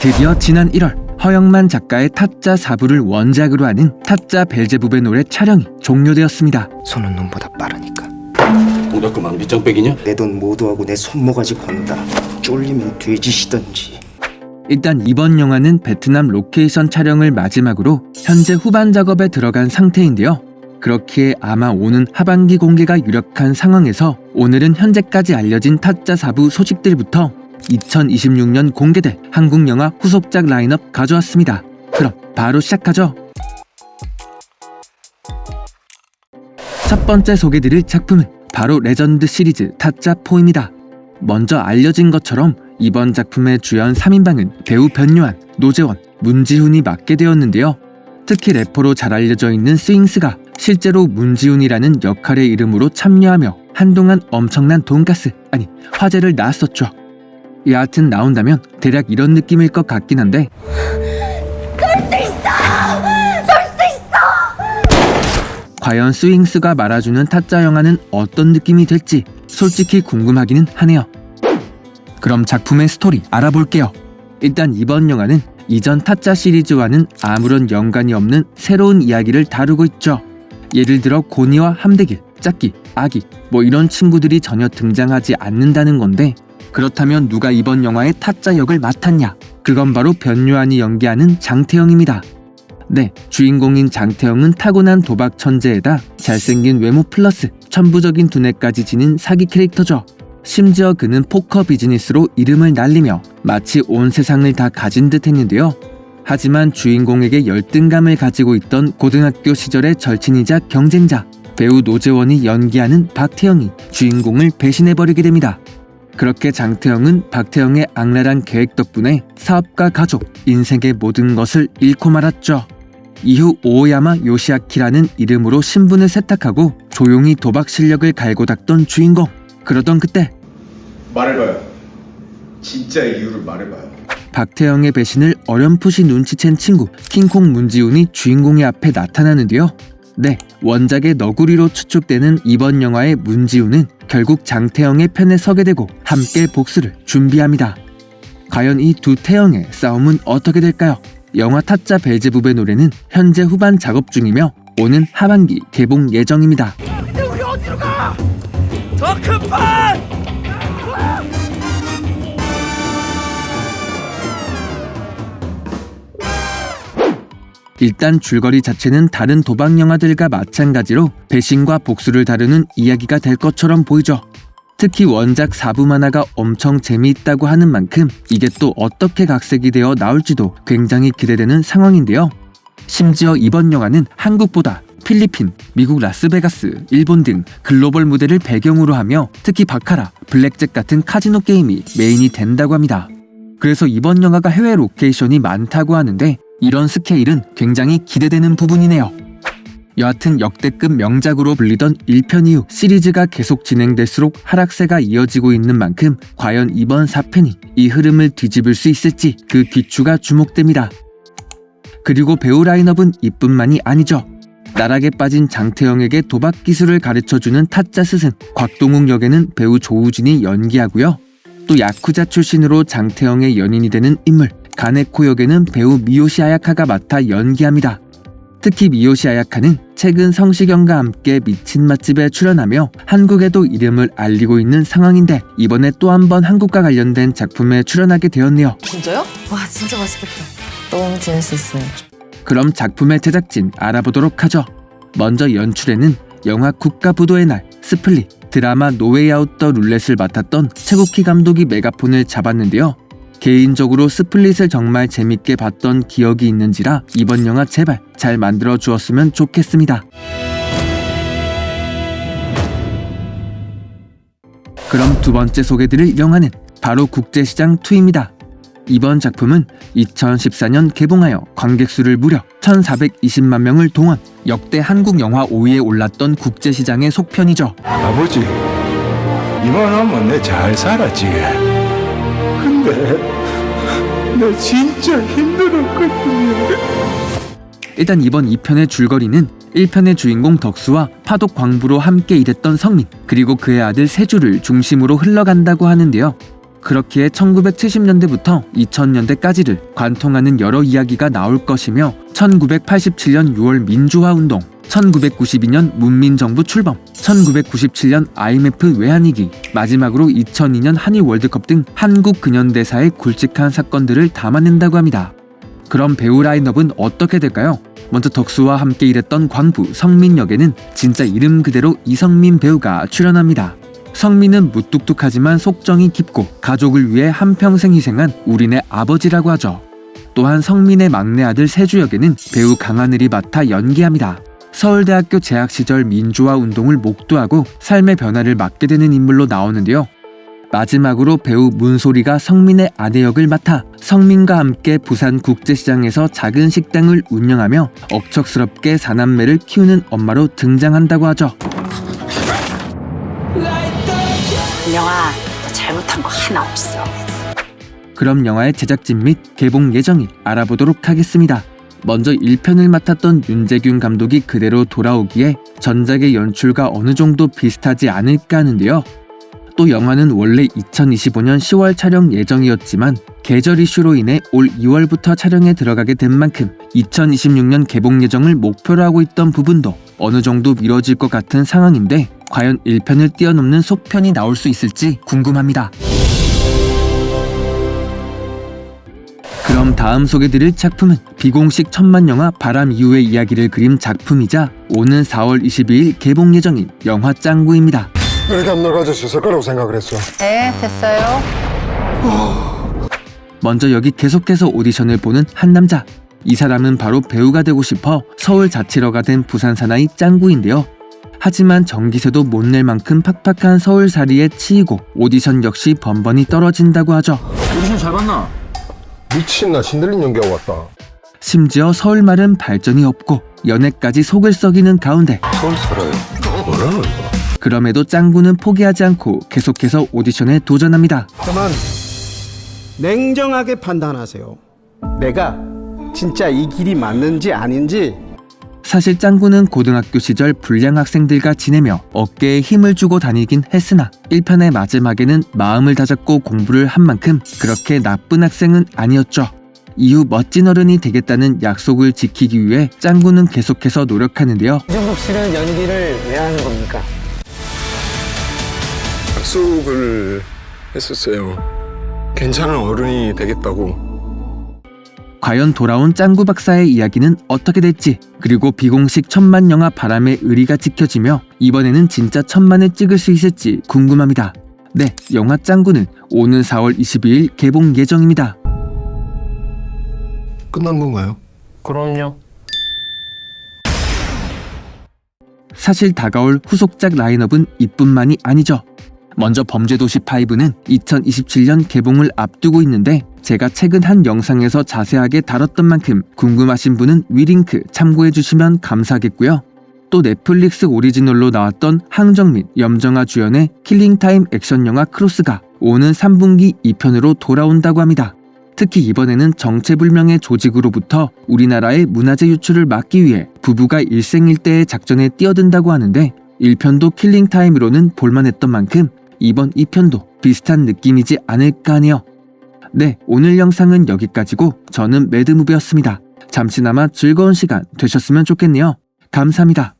드디어 지난 1월 허영만 작가의 타짜 4부를 원작으로 하는 타짜 벨제부베 노래 촬영이 종료되었습니다. 손은 눈보다 빠르니까. 동작금 망비장백이냐? 내 돈 모두하고 내 손모가지 건다. 쫄리면 돼지시던지. 일단 이번 영화는 베트남 로케이션 촬영을 마지막으로 현재 후반 작업에 들어간 상태인데요. 그렇기에 아마 오는 하반기 공개가 유력한 상황에서 오늘은 현재까지 알려진 타짜 4부 소식들부터 2026년 공개될 한국 영화 후속작 라인업 가져왔습니다. 그럼 바로 시작하죠. 첫 번째 소개드릴 작품은 바로 레전드 시리즈 타짜4입니다. 먼저 알려진 것처럼 이번 작품의 주연 3인방은 배우 변요한, 노재원, 문지훈이 맡게 되었는데요. 특히 래퍼로 잘 알려져 있는 스윙스가 실제로 문지훈이라는 역할의 이름으로 참여하며 한동안 엄청난 돈가스, 아니 화제를 낳았었죠. 여하튼 나온다면 대략 이런 느낌일 것 같긴 한데 과연 스윙스가 말아주는 타짜 영화는 어떤 느낌이 될지 솔직히 궁금하기는 하네요. 그럼 작품의 스토리 알아볼게요. 일단 이번 영화는 이전 타짜 시리즈와는 아무런 연관이 없는 새로운 이야기를 다루고 있죠. 예를 들어 고니와 함대길, 짝기, 아기 뭐 이런 친구들이 전혀 등장하지 않는다는 건데 그렇다면 누가 이번 영화의 타짜 역을 맡았냐? 그건 바로 변요한이 연기하는 장태영입니다. 네, 주인공인 장태영은 타고난 도박 천재에다 잘생긴 외모 플러스 천부적인 두뇌까지 지닌 사기 캐릭터죠. 심지어 그는 포커 비즈니스로 이름을 날리며 마치 온 세상을 다 가진 듯 했는데요. 하지만 주인공에게 열등감을 가지고 있던 고등학교 시절의 절친이자 경쟁자 배우 노재원이 연기하는 박태영이 주인공을 배신해버리게 됩니다. 그렇게 장태영은 박태영의 악랄한 계획 덕분에 사업과 가족, 인생의 모든 것을 잃고 말았죠. 이후 오야마 요시아키라는 이름으로 신분을 세탁하고 조용히 도박 실력을 갈고 닦던 주인공. 그러던 그때 말해봐요. 진짜 이유를 말해봐요. 박태영의 배신을 어렴풋이 눈치챈 친구 킹콩 문지훈이 주인공의 앞에 나타나는데요. 네, 원작의 너구리로 추측되는 이번 영화의 문지훈은 결국 장태영의 편에 서게 되고 함께 복수를 준비합니다. 과연 이 두 태영의 싸움은 어떻게 될까요? 영화 타짜 벨제부베 노래는 현재 후반 작업 중이며 오는 하반기 개봉 예정입니다. 우리 어디로 가? 더 큰 판! 일단 줄거리 자체는 다른 도박 영화들과 마찬가지로 배신과 복수를 다루는 이야기가 될 것처럼 보이죠. 특히 원작 4부 만화가 엄청 재미있다고 하는 만큼 이게 또 어떻게 각색이 되어 나올지도 굉장히 기대되는 상황인데요. 심지어 이번 영화는 한국보다 필리핀, 미국 라스베가스, 일본 등 글로벌 무대를 배경으로 하며 특히 바카라, 블랙잭 같은 카지노 게임이 메인이 된다고 합니다. 그래서 이번 영화가 해외 로케이션이 많다고 하는데 이런 스케일은 굉장히 기대되는 부분이네요. 여하튼 역대급 명작으로 불리던 1편 이후 시리즈가 계속 진행될수록 하락세가 이어지고 있는 만큼 과연 이번 4편이 이 흐름을 뒤집을 수 있을지 그 귀추가 주목됩니다. 그리고 배우 라인업은 이뿐만이 아니죠. 나락에 빠진 장태영에게 도박 기술을 가르쳐주는 타짜 스승 곽동욱 역에는 배우 조우진이 연기하고요. 또 야쿠자 출신으로 장태영의 연인이 되는 인물 가네코 역에는 배우 미요시 아야카가 맡아 연기합니다. 특히 미요시 아야카는 최근 성시경과 함께 미친 맛집에 출연하며 한국에도 이름을 알리고 있는 상황인데 이번에 또 한 번 한국과 관련된 작품에 출연하게 되었네요. 진짜요? 와 진짜 맛있겠다. 너무 재밌었어요. 그럼 작품의 제작진 알아보도록 하죠. 먼저 연출에는 영화 국가부도의 날, 스플릿, 드라마 노웨이 아웃 더 룰렛을 맡았던 최국희 감독이 메가폰을 잡았는데요. 개인적으로 스플릿을 정말 재밌게 봤던 기억이 있는지라 이번 영화 제발 잘 만들어 주었으면 좋겠습니다. 그럼 두 번째 소개드릴 영화는 바로 국제시장2입니다. 이번 작품은 2014년 개봉하여 관객수를 무려 1420만 명을 동원, 역대 한국 영화 5위에 올랐던 국제시장의 속편이죠. 아버지, 이만하면 내 잘 살았지. 근데 내 진짜 힘들었거든요. 일단 이번 2편의 줄거리는 1편의 주인공 덕수와 파독 광부로 함께 일했던 성민, 그리고 그의 아들 세주를 중심으로 흘러간다고 하는데요. 그렇기에 1970년대부터 2000년대까지를 관통하는 여러 이야기가 나올 것이며 1987년 6월 민주화 운동, 1992년 문민정부 출범, 1997년 IMF 외환위기, 마지막으로 2002년 한일 월드컵 등 한국 근현대사의 굵직한 사건들을 담아낸다고 합니다. 그럼 배우 라인업은 어떻게 될까요? 먼저 덕수와 함께 일했던 광부 성민 역에는 진짜 이름 그대로 이성민 배우가 출연합니다. 성민은 무뚝뚝하지만 속정이 깊고 가족을 위해 한평생 희생한 우리네 아버지라고 하죠. 또한 성민의 막내 아들 세주 역에는 배우 강하늘이 맡아 연기합니다. 서울대학교 재학 시절 민주화 운동을 목도하고 삶의 변화를 맡게 되는 인물로 나오는데요. 마지막으로 배우 문소리가 성민의 아내 역을 맡아 성민과 함께 부산 국제시장에서 작은 식당을 운영하며 억척스럽게 4남매를 키우는 엄마로 등장한다고 하죠. 민영아, 너 잘못한 거 하나 없어. 그럼 영화의 제작진 및 개봉 예정일 알아보도록 하겠습니다. 먼저 1편을 맡았던 윤재균 감독이 그대로 돌아오기에 전작의 연출과 어느 정도 비슷하지 않을까 하는데요. 또 영화는 원래 2025년 10월 촬영 예정이었지만 계절 이슈로 인해 올 2월부터 촬영에 들어가게 된 만큼 2026년 개봉 예정을 목표로 하고 있던 부분도 어느 정도 미뤄질 것 같은 상황인데 과연 1편을 뛰어넘는 속편이 나올 수 있을지 궁금합니다. 그럼 다음 소개드릴 작품은 비공식 천만 영화 바람 이후의 이야기를 그린 작품이자 오는 4월 22일 개봉 예정인 영화 짱구입니다. 이렇게 하면 널 가질 수 있을 거라고 생각을 했어. 네, 됐어요. 먼저 여기 계속해서 오디션을 보는 한 남자. 이 사람은 바로 배우가 되고 싶어 서울 자취러가 된 부산 사나이 짱구인데요. 하지만 전기세도 못 낼 만큼 팍팍한 서울살이에 치이고 오디션 역시 번번이 떨어진다고 하죠. 오디션 잘 봤나? 미친 나 신들린 연기하고 왔다. 심지어 서울말은 발전이 없고 연애까지 속을 썩이는 가운데 서울 살아요. 뭐라는 거야? 그럼에도 짱구는 포기하지 않고 계속해서 오디션에 도전합니다. 그만 냉정하게 판단하세요. 내가 진짜 이 길이 맞는지 아닌지. 사실 짱구는 고등학교 시절 불량 학생들과 지내며 어깨에 힘을 주고 다니긴 했으나 1편의 마지막에는 마음을 다잡고 공부를 한 만큼 그렇게 나쁜 학생은 아니었죠. 이후 멋진 어른이 되겠다는 약속을 지키기 위해 짱구는 계속해서 노력하는데요. 이정국 씨는 연기를 왜 하는 겁니까? 약속을 했었어요. 괜찮은 어른이 되겠다고. 과연 돌아온 짱구 박사의 이야기는 어떻게 될지, 그리고 비공식 천만 영화 바람의 의리가 지켜지며 이번에는 진짜 천만을 찍을 수 있을지 궁금합니다. 네, 영화 짱구는 오는 4월 22일 개봉 예정입니다. 끝난 건가요? 그럼요. 사실 다가올 후속작 라인업은 이뿐만이 아니죠. 먼저 범죄도시5는 2027년 개봉을 앞두고 있는데 제가 최근 한 영상에서 자세하게 다뤘던 만큼 궁금하신 분은 위링크 참고해주시면 감사하겠고요. 또 넷플릭스 오리지널로 나왔던 항정민, 염정아 주연의 킬링타임 액션 영화 크로스가 오는 3분기 2편으로 돌아온다고 합니다. 특히 이번에는 정체불명의 조직으로부터 우리나라의 문화재 유출을 막기 위해 부부가 일생일대의 작전에 뛰어든다고 하는데 1편도 킬링타임으로는 볼만했던 만큼 이번 2편도 비슷한 느낌이지 않을까 하네요. 네, 오늘 영상은 여기까지고 저는 매드무비였습니다. 잠시나마 즐거운 시간 되셨으면 좋겠네요. 감사합니다.